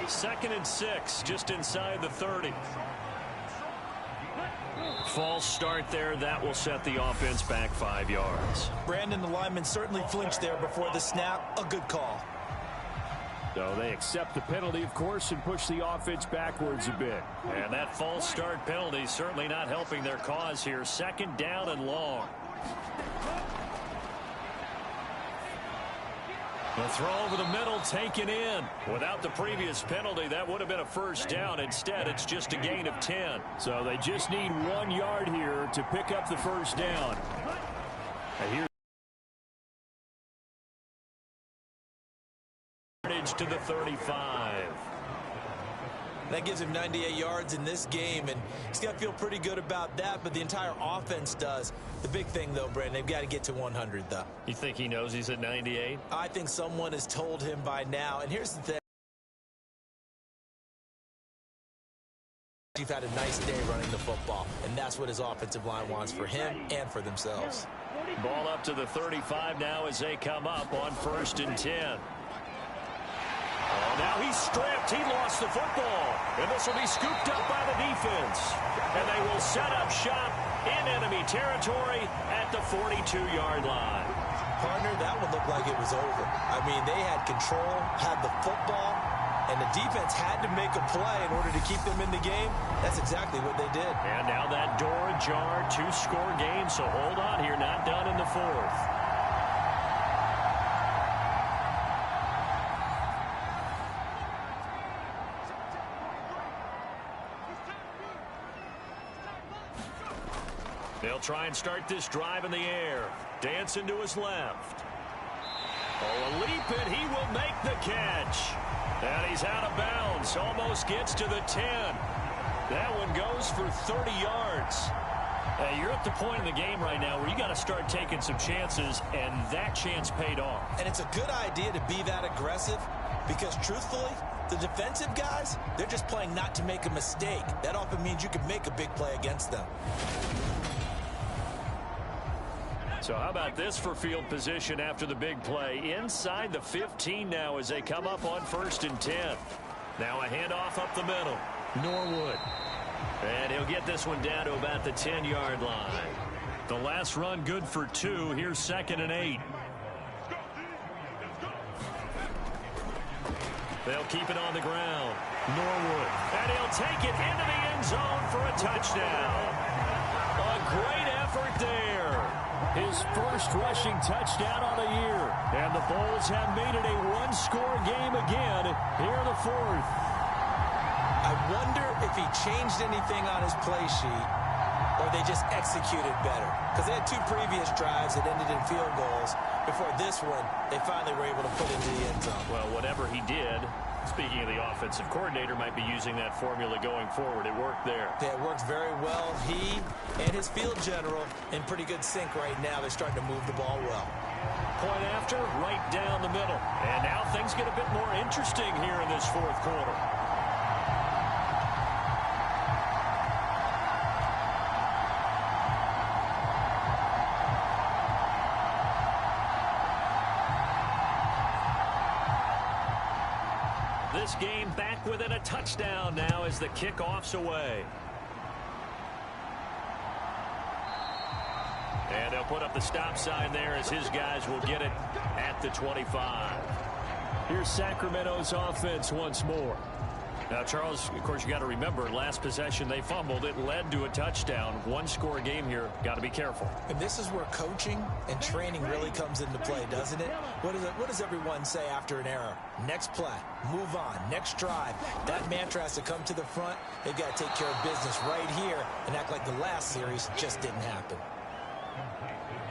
2nd and 6, just inside the 30. False start there. That will set the offense back 5 yards. Brandon, the lineman certainly flinched there before the snap. A good call. So they accept the penalty, of course, and push the offense backwards a bit. And that false start penalty certainly not helping their cause here. 2nd down and long. The throw over the middle taken in. Without the previous penalty, that would have been a first down. Instead, it's just a gain of 10. So they just need 1 yard here to pick up the first down. And here's to the 35. That gives him 98 yards in this game, and he's got to feel pretty good about that, but the entire offense does. The big thing, though, Brandon, they've got to get to 100, though. You think he knows he's at 98? I think someone has told him by now, and here's the thing. You've had a nice day running the football, and that's what his offensive line wants for him and for themselves. Ball up to the 35 now as they come up on 1st and 10. Oh, now he's stripped. He lost the football. And this will be scooped up by the defense. And they will set up shop in enemy territory at the 42-yard line. Partner, that would look like it was over. I mean, they had control, had the football, and the defense had to make a play in order to keep them in the game. That's exactly what they did. And now that door ajar, 2-score game. So hold on here, not done in the 4th. They'll try and start this drive in the air. Dancing to his left. Oh, a leap, and he will make the catch. And he's out of bounds. Almost gets to the 10. That one goes for 30 yards. You're at the point in the game right now where you got to start taking some chances, and that chance paid off. And it's a good idea to be that aggressive because, truthfully, the defensive guys, they're just playing not to make a mistake. That often means you can make a big play against them. So how about this for field position after the big play? Inside the 15 now as they come up on 1st and 10. Now a handoff up the middle. Norwood. And he'll get this one down to about the 10-yard line. The last run good for 2. Here's 2nd and 8. They'll keep it on the ground. Norwood. And he'll take it into the end zone for a touchdown. A great effort there. His first rushing touchdown on the year. And the Bulls have made it a 1-score game again here in the 4th. I wonder if he changed anything on his play sheet or they just executed better. Because they had 2 previous drives that ended in field goals. Before this one, they finally were able to put it into the end zone. Well, whatever he did, speaking of the offensive coordinator, might be using that formula going forward. It worked there. Yeah, it worked very well. He and his field general in pretty good sync right now. They're starting to move the ball well. Point after, right down the middle. And now things get a bit more interesting here in this 4th quarter. this game back within a touchdown now as the kickoff's away. And they'll put up the stop sign there as his guys will get it at the 25. Here's Sacramento's offense once more. Now, Charles, of course, you got to remember, last possession they fumbled. It led to a touchdown. One-score game here. Got to be careful. And this is where coaching and training really comes into play, doesn't it? What does everyone say after an error? Next play, move on, next drive. That mantra has to come to the front. They've got to take care of business right here and act like the last series just didn't happen.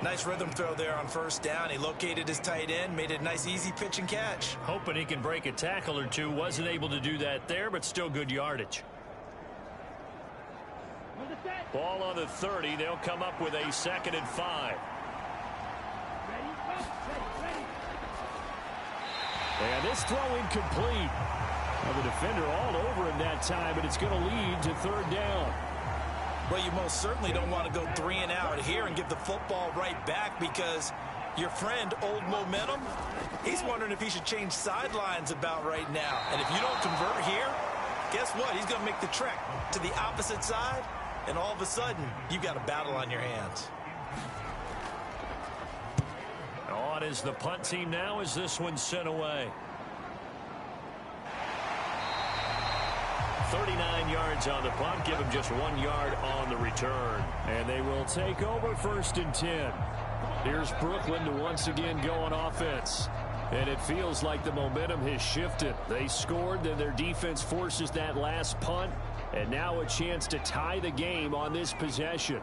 Nice rhythm throw there on first down. He located his tight end, made it a nice easy pitch and catch. Hoping he can break a tackle or two. Wasn't able to do that there, but still good yardage. Ball on the 30. They'll come up with a 2nd and 5. And this throw incomplete. Now the defender all over him that time, but it's going to lead to 3rd down. Well, you most certainly don't want to go 3 and out here and give the football right back because your friend, Old Momentum, he's wondering if he should change sidelines about right now. And if you don't convert here, guess what? He's going to make the trek to the opposite side, and all of a sudden, you've got a battle on your hands. On is the punt team now as this one's sent away. 39 yards on the punt. Give him just 1 yard on the return. And they will take over 1st and 10. Here's Brooklyn to once again go on offense. And it feels like the momentum has shifted. They scored, then their defense forces that last punt. And now a chance to tie the game on this possession.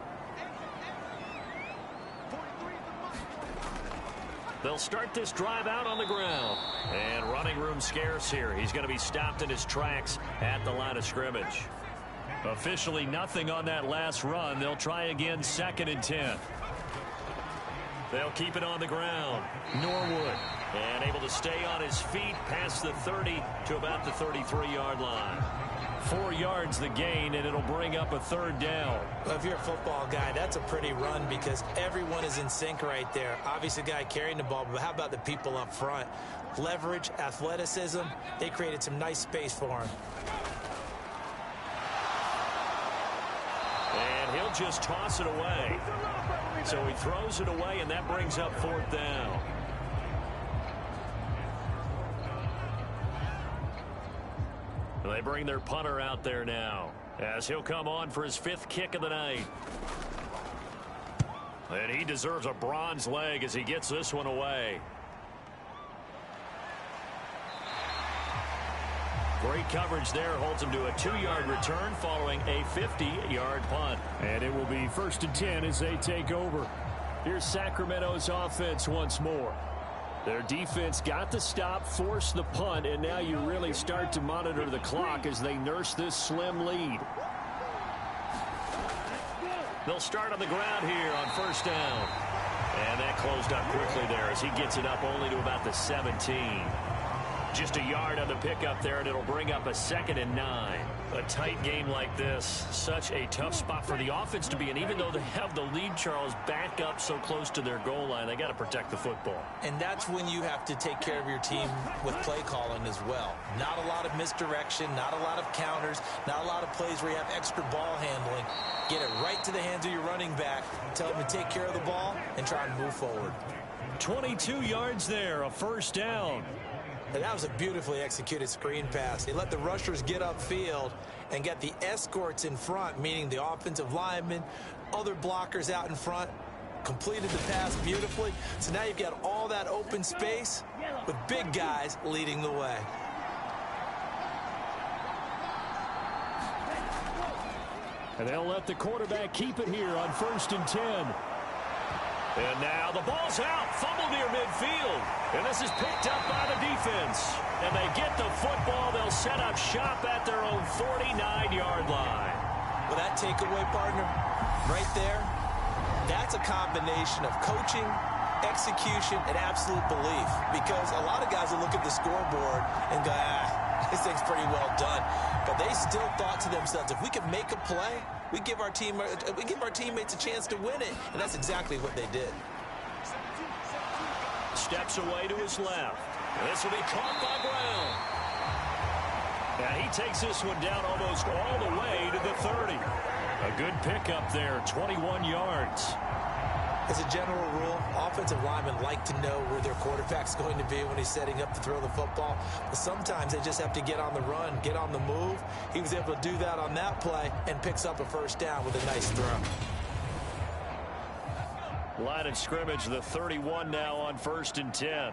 They'll start this drive out on the ground. And running room scarce here. He's going to be stopped in his tracks at the line of scrimmage. Officially nothing on that last run. They'll try again 2nd and 10. They'll keep it on the ground. Norwood. And able to stay on his feet past the 30 to about the 33-yard line. 4 yards the gain, and it'll bring up a 3rd down. Well, if you're a football guy, that's a pretty run because everyone is in sync right there. Obviously, the guy carrying the ball, but how about the people up front? Leverage, athleticism, they created some nice space for him. And he'll just toss it away. So he throws it away, and that brings up 4th down. They bring their punter out there now as he'll come on for his 5th kick of the night. And he deserves a bronze leg as he gets this one away. Great coverage there. Holds him to a 2-yard return following a 50-yard punt. And it will be 1st and 10 as they take over. Here's Sacramento's offense once more. Their defense got the stop, forced the punt, and now you really start to monitor the clock as they nurse this slim lead. They'll start on the ground here on 1st down. And that closed up quickly there as he gets it up only to about the 17. Just a yard on the pickup there, and it'll bring up a 2nd and 9. A tight game like this, such a tough spot for the offense to be in. Even though they have the lead, Charles, back up so close to their goal line, they got to protect the football. And that's when you have to take care of your team with play calling as well. Not a lot of misdirection, not a lot of counters, not a lot of plays where you have extra ball handling. Get it right to the hands of your running back, tell them to take care of the ball, and try and move forward. 22 yards there, a 1st down. And that was a beautifully executed screen pass. They let the rushers get upfield and get the escorts in front, meaning the offensive linemen, other blockers out in front, completed the pass beautifully. So now you've got all that open space with big guys leading the way. And they'll let the quarterback keep it here on 1st and 10. And now the ball's out. Fumble near midfield. And this is picked up by the defense. And they get the football. They'll set up shop at their own 49-yard line. Well, that takeaway, partner, right there, that's a combination of coaching, execution, and absolute belief. Because a lot of guys will look at the scoreboard and go, this thing's pretty well done. But they still thought to themselves, if we could make a play, we give our teammates a chance to win it. And that's exactly what they did. Steps away to his left. This will be caught by Brown. And he takes this one down almost all the way to the 30. A good pickup there, 21 yards. As a general rule, offensive linemen like to know where their quarterback's going to be when he's setting up to throw the football. But sometimes they just have to get on the run, get on the move. He was able to do that on that play and picks up a first down with a nice throw. Line of scrimmage, the 31 now on 1st and 10.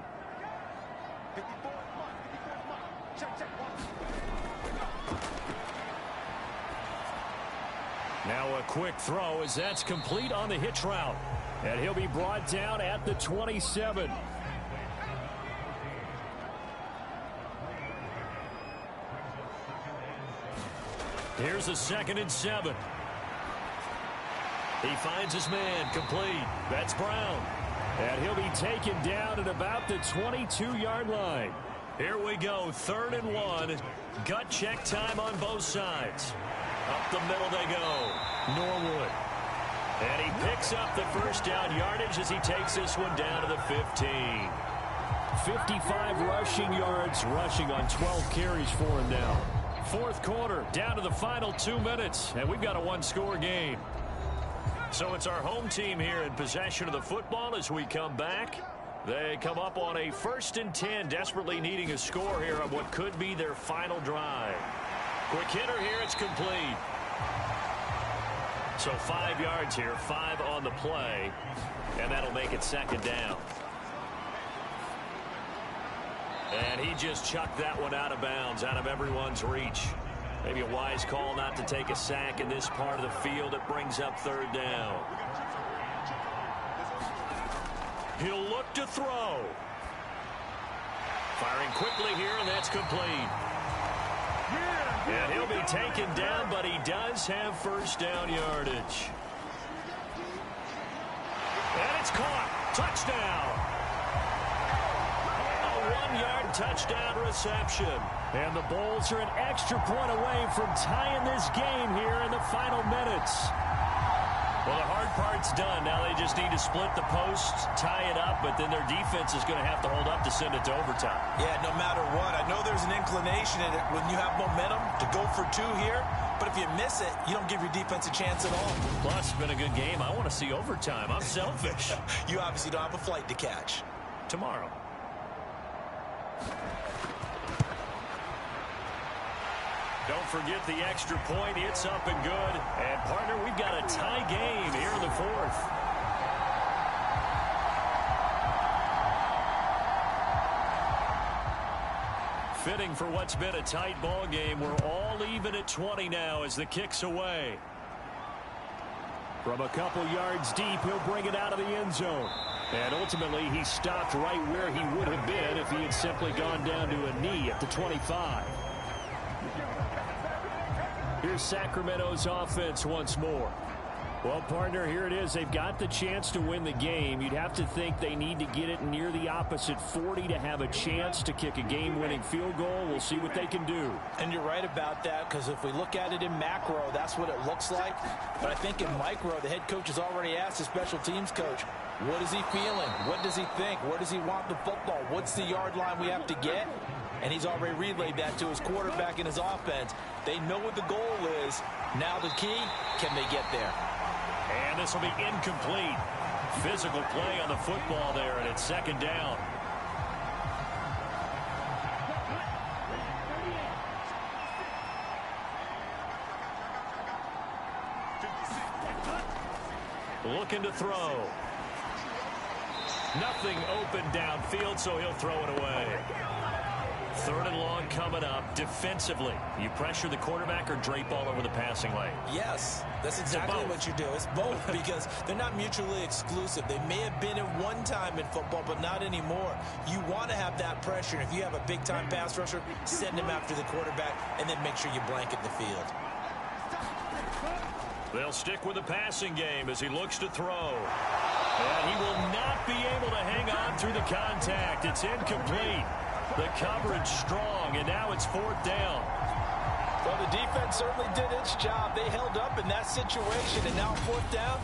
Now a quick throw as that's complete on the hitch route. And he'll be brought down at the 27. Here's a 2nd and 7. He finds his man, complete. That's Brown. And he'll be taken down at about the 22-yard line. Here we go, 3rd and 1. Gut check time on both sides. Up the middle they go. Norwood. And he picks up the first down yardage as he takes this one down to the 15. 55 rushing yards, rushing on 12 carries for him now. 4th quarter, down to the final 2 minutes, and we've got a one-score game. So it's our home team here in possession of the football as we come back. They come up on a 1st and 10, desperately needing a score here on what could be their final drive. Quick hitter here, it's complete. So 5 yards here, 5 on the play, and that'll make it 2nd down. And he just chucked that one out of bounds, out of everyone's reach. Maybe a wise call not to take a sack in this part of the field. It brings up 3rd down. He'll look to throw. Firing quickly here, and that's complete. And he'll be taken down, but he does have first down yardage. And it's caught. Touchdown. A 1-yard touchdown reception. And the Bulls are an extra point away from tying this game here in the final minutes. Well, the hard part's done. Now they just need to split the posts, tie it up, but then their defense is going to have to hold up to send it to overtime. Yeah, no matter what. I know there's an inclination in it when you have momentum to go for 2 here, but if you miss it, you don't give your defense a chance at all. Plus, it's been a good game. I want to see overtime. I'm selfish. You obviously don't have a flight to catch. Tomorrow. Don't forget the extra point. It's up and good. And, partner, we've got a tie game here in the 4th. Fitting for what's been a tight ball game. We're all even at 20 now as the kick's away. From a couple yards deep, he'll bring it out of the end zone. And ultimately, he stopped right where he would have been if he had simply gone down to a knee at the 25. Here's Sacramento's offense once more. Well, partner, here it is. They've got the chance to win the game. You'd have to think they need to get it near the opposite 40 to have a chance to kick a game-winning field goal. We'll see what they can do. And you're right about that, because if we look at it in macro, that's what it looks like. But I think in micro, the head coach has already asked the special teams coach, what is he feeling? What does he think? Where does he want the football? What's the yard line we have to get? And he's already relayed that to his quarterback and his offense. They know what the goal is. Now the key, can they get there? And this will be incomplete. Physical play on the football there, and it's 2nd down. Looking to throw. Nothing open downfield, so he'll throw it away. 3rd and long coming up. Defensively, you pressure the quarterback or drape all over the passing lane? Yes, that's exactly what you do. It's both because they're not mutually exclusive. They may have been at one time in football, but not anymore. You want to have that pressure. And if you have a big-time pass rusher, send him after the quarterback and then make sure you blanket the field. They'll stick with the passing game as he looks to throw. And he will not be able to hang on through the contact. It's incomplete. The coverage strong, and now it's 4th down. Well, the defense certainly did its job. They held up in that situation, and now 4th down,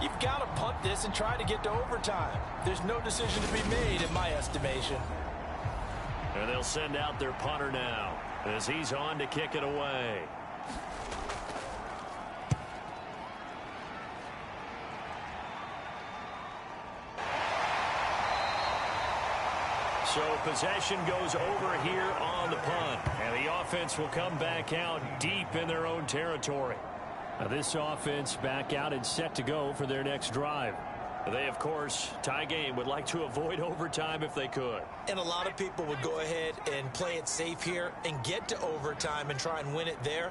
you've got to punt this and try to get to overtime. There's no decision to be made in my estimation. And they'll send out their punter now. as he's on to kick it away. So possession goes over here on the punt. And the offense will come back out deep in their own territory. Now this offense back out and set to go for their next drive. They, of course, tie game, would like to avoid overtime if they could. And a lot of people would go ahead and play it safe here and get to overtime and try and win it there.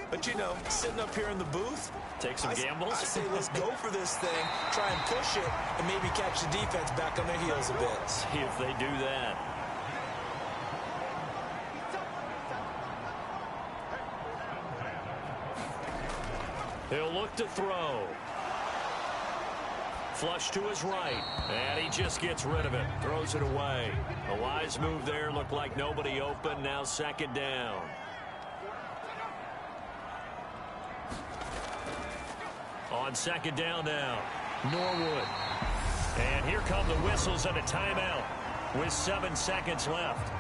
But, you know, sitting up here in the booth, take some gambles. I say let's go for this thing, try and push it, and maybe catch the defense back on their heels a bit. See if they do that. He'll look to throw. Flush to his right, and he just gets rid of it. Throws it away. A wise move there. Looked like nobody open. Now second down. On second down now, Norwood. And here come the whistles and a timeout with 7 seconds left.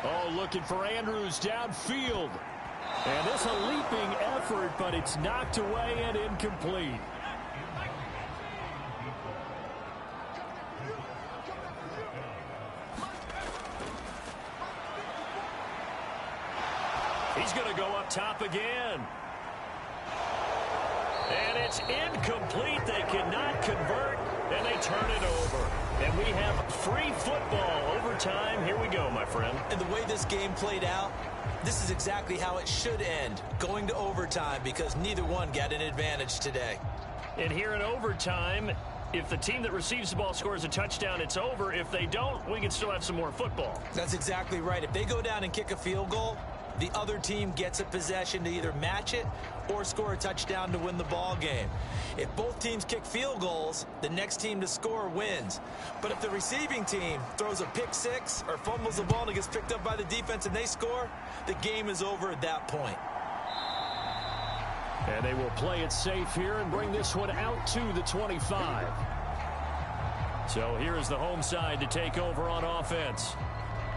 Oh, looking for Andrews downfield. And this a leaping effort, but it's knocked away and incomplete. He's going to go up top again. And it's incomplete. They cannot convert, and they turn it over. And we have free football. Overtime. Here we go, my friend. And the way this game played out, this is exactly how it should end, going to overtime, because neither one got an advantage today. And here in overtime, if the team that receives the ball scores a touchdown, it's over. If they don't, we can still have some more football. That's exactly right. If they go down and kick a field goal, the other team gets a possession to either match it or score a touchdown to win the ball game. If both teams kick field goals, the next team to score wins. But if the receiving team throws a pick six or fumbles the ball and it gets picked up by the defense and they score, the game is over at that point. And they will play it safe here and bring this one out to the 25. So here's the home side to take over on offense.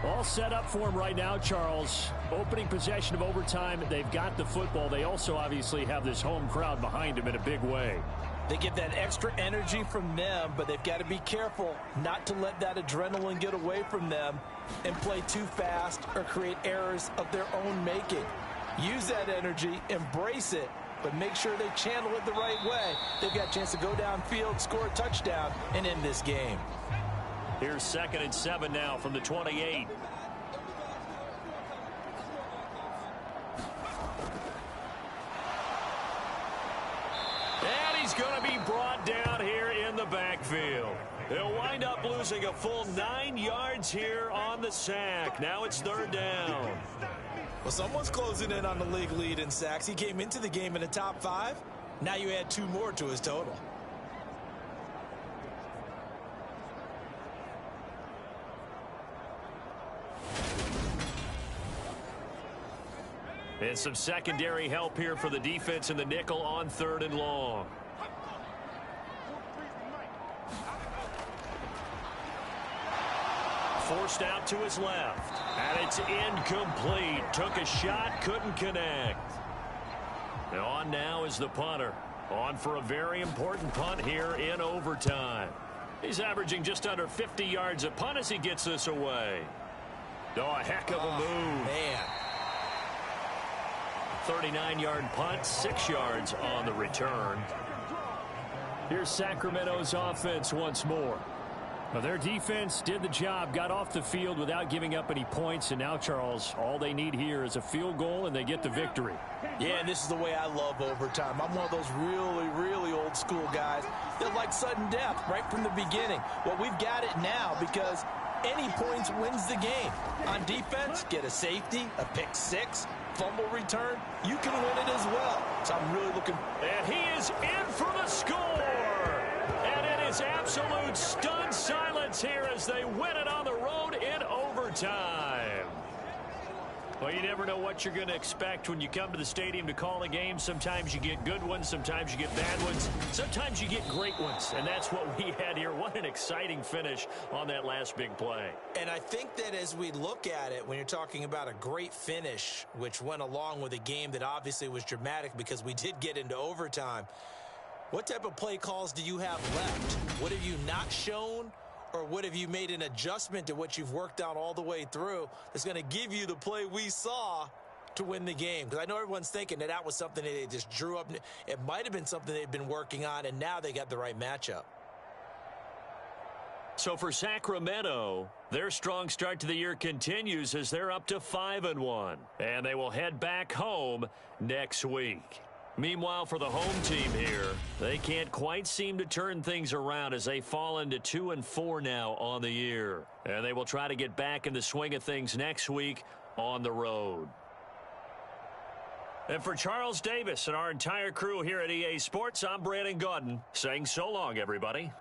All set up for him right now, Charles. Opening possession of overtime. They've got the football. They also obviously have this home crowd behind them in a big way. They get that extra energy from them, but they've got to be careful not to let that adrenaline get away from them and play too fast or create errors of their own making. Use that energy, embrace it, but make sure they channel it the right way. They've got a chance to go downfield, score a touchdown, and end this game. Here's 2nd and 7 now from the 28. And he's going to be brought down here in the backfield. He'll wind up losing a full 9 yards here on the sack. Now it's 3rd down. Well, someone's closing in on the league lead in sacks. He came into the game in the top 5. Now you add 2 more to his total. And some secondary help here for the defense in the nickel on 3rd and long. Forced out to his left. And it's incomplete. Took a shot, couldn't connect. And on now is the punter. On for a very important punt here in overtime. He's averaging just under 50 yards a punt as he gets this away. Oh, a heck of a move. Man. 39-yard punt, 6 yards on the return. Here's Sacramento's offense once more. Well, their defense did the job, got off the field without giving up any points, and now, Charles, all they need here is a field goal, and they get the victory. Yeah, and this is the way I love overtime. I'm one of those really, really old school guys that like sudden death right from the beginning. Well, we've got it now because any points wins the game. On defense, get a safety, a pick six, fumble return, you can win it as well. So I'm really looking. And he is in for the score. And it is absolute stunned silence here as they win it on the road in overtime. Well, you never know what you're going to expect when you come to the stadium to call a game. Sometimes you get good ones. Sometimes you get bad ones. Sometimes you get great ones. And that's what we had here. What an exciting finish on that last big play. And I think that as we look at it, when you're talking about a great finish, which went along with a game that obviously was dramatic because we did get into overtime, what type of play calls do you have left? What have you not shown? Or what have you made an adjustment to what you've worked out all the way through that's going to give you the play we saw to win the game? Because I know everyone's thinking that that was something that they just drew up. It might have been something they've been working on, and now they got the right matchup. So for Sacramento, their strong start to the year continues as they're up to 5-1. And they will head back home next week. Meanwhile, for the home team here, they can't quite seem to turn things around as they fall into 2-4 now on the year. And they will try to get back in the swing of things next week on the road. And for Charles Davis and our entire crew here at EA Sports, I'm Brandon Gaudin saying so long, everybody.